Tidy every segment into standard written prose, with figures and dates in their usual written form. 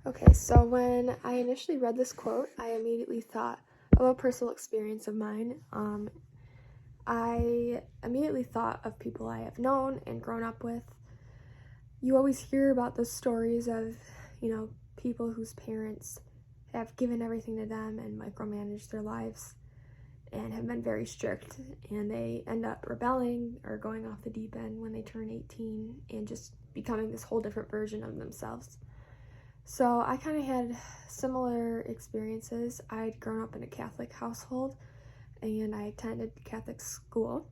Okay, so when I initially read this quote, I immediately thought of a personal experience of mine. I immediately thought of people I have known and grown up with. You always hear about those stories of, people whose parents have given everything to them and micromanaged their lives and have been very strict, and they end up rebelling or going off the deep end when they turn 18 and just becoming this whole different version of themselves. So I kind of had similar experiences. I'd grown up in a Catholic household and I attended Catholic school.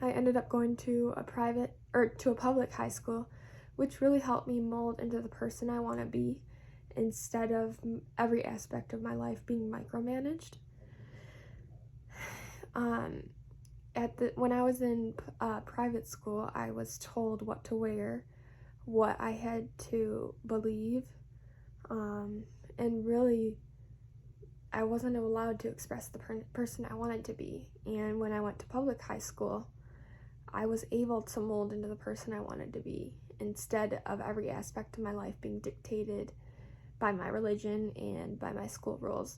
I ended up going to a public high school, which really helped me mold into the person I want to be instead of every aspect of my life being micromanaged. When I was in private school, I was told what to wear, what I had to believe, and really I wasn't allowed to express the person I wanted to be. And when I went to public high school, I was able to mold into the person I wanted to be instead of every aspect of my life being dictated by my religion and by my school rules.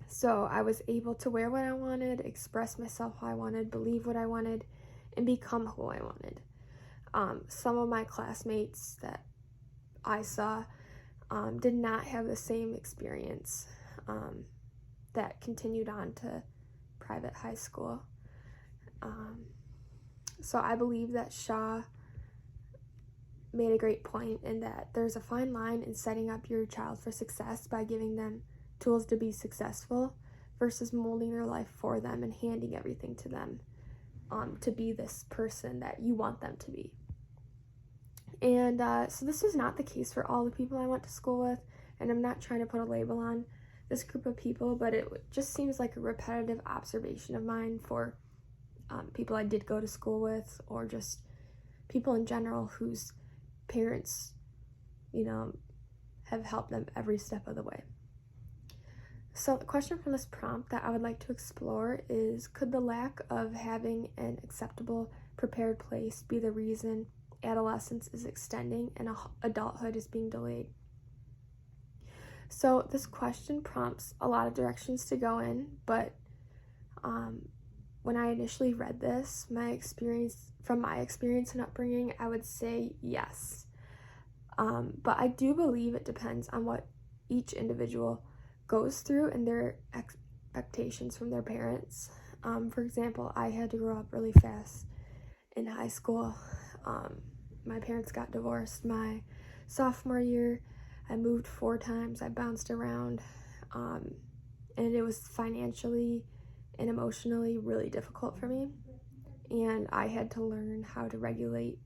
So I was able to wear what I wanted, express myself how I wanted, believe what I wanted, and become who I wanted. Some of my classmates that I saw did not have the same experience that continued on to private high school. So I believe that Shaw made a great point in that there's a fine line in setting up your child for success by giving them tools to be successful versus molding their life for them and handing everything to them to be this person that you want them to be. And so this was not the case for all the people I went to school with, and I'm not trying to put a label on this group of people, but it just seems like a repetitive observation of mine for people I did go to school with, or just people in general whose parents, have helped them every step of the way. So the question from this prompt that I would like to explore is, could the lack of having an acceptable, prepared place be the reason adolescence is extending and adulthood is being delayed? So this question prompts a lot of directions to go in, but when I initially read this, from my experience and upbringing, I would say yes. But I do believe it depends on what each individual goes through and their expectations from their parents. For example, I had to grow up really fast in high school. My parents got divorced my sophomore year. I moved 4 times. I bounced around. And it was financially and emotionally really difficult for me. And I had to learn how to regulate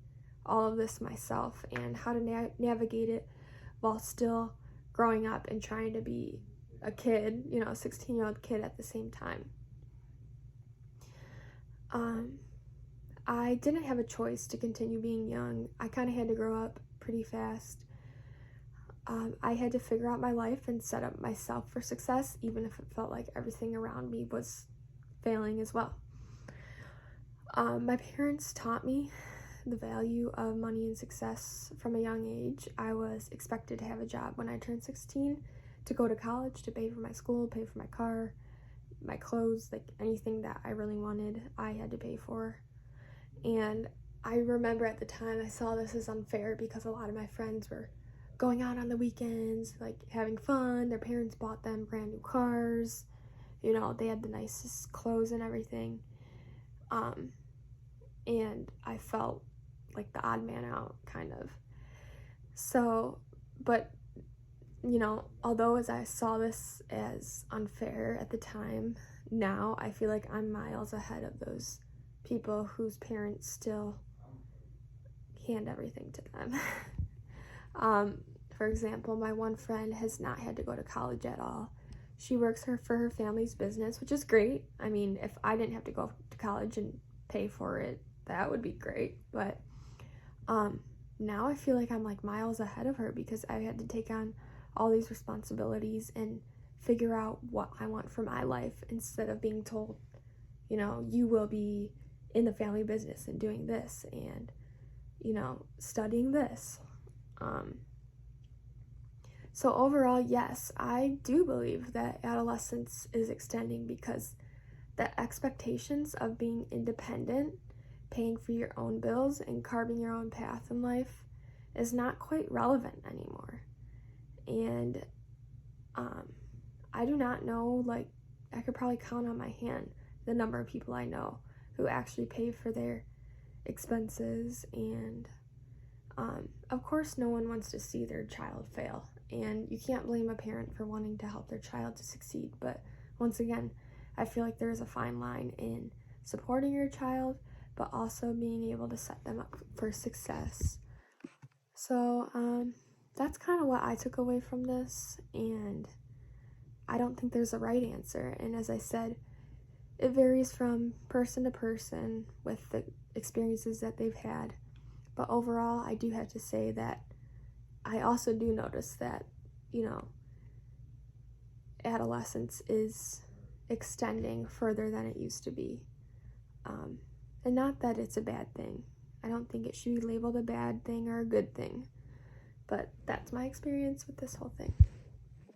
all of this myself and how to navigate it while still growing up and trying to be a kid, a 16-year-old kid at the same time. I didn't have a choice to continue being young. I kind of had to grow up pretty fast. I had to figure out my life and set up myself for success, even if it felt like everything around me was failing as well. My parents taught me the value of money and success from a young age. I was expected to have a job when I turned 16, to go to college, to pay for my school, pay for my car, my clothes, like anything that I really wanted, I had to pay for. And I remember at the time I saw this as unfair because a lot of my friends were going out on the weekends, like having fun. Their parents bought them brand new cars. They had the nicest clothes and everything. And I felt like the odd man out, kind of. So, but, although as I saw this as unfair at the time, now I feel like I'm miles ahead of those people whose parents still hand everything to them. For example, my one friend has not had to go to college at all. She works for her family's business, which is great. I mean, if I didn't have to go to college and pay for it, that would be great. But now I feel like I'm like miles ahead of her because I had to take on all these responsibilities and figure out what I want for my life instead of being told, you will be in the family business and doing this and, studying this. So overall, yes, I do believe that adolescence is extending because the expectations of being independent, paying for your own bills, and carving your own path in life is not quite relevant anymore. And I do not know, like, I could probably count on my hand the number of people I know who actually pay for their expenses. And of course, no one wants to see their child fail, and you can't blame a parent for wanting to help their child to succeed. But once again, I feel like there's a fine line in supporting your child, but also being able to set them up for success. So that's kind of what I took away from this, and I don't think there's a right answer. And as I said, it varies from person to person with the experiences that they've had. But overall, I do have to say that I also do notice that, adolescence is extending further than it used to be. And not that it's a bad thing. I don't think it should be labeled a bad thing or a good thing. But that's my experience with this whole thing.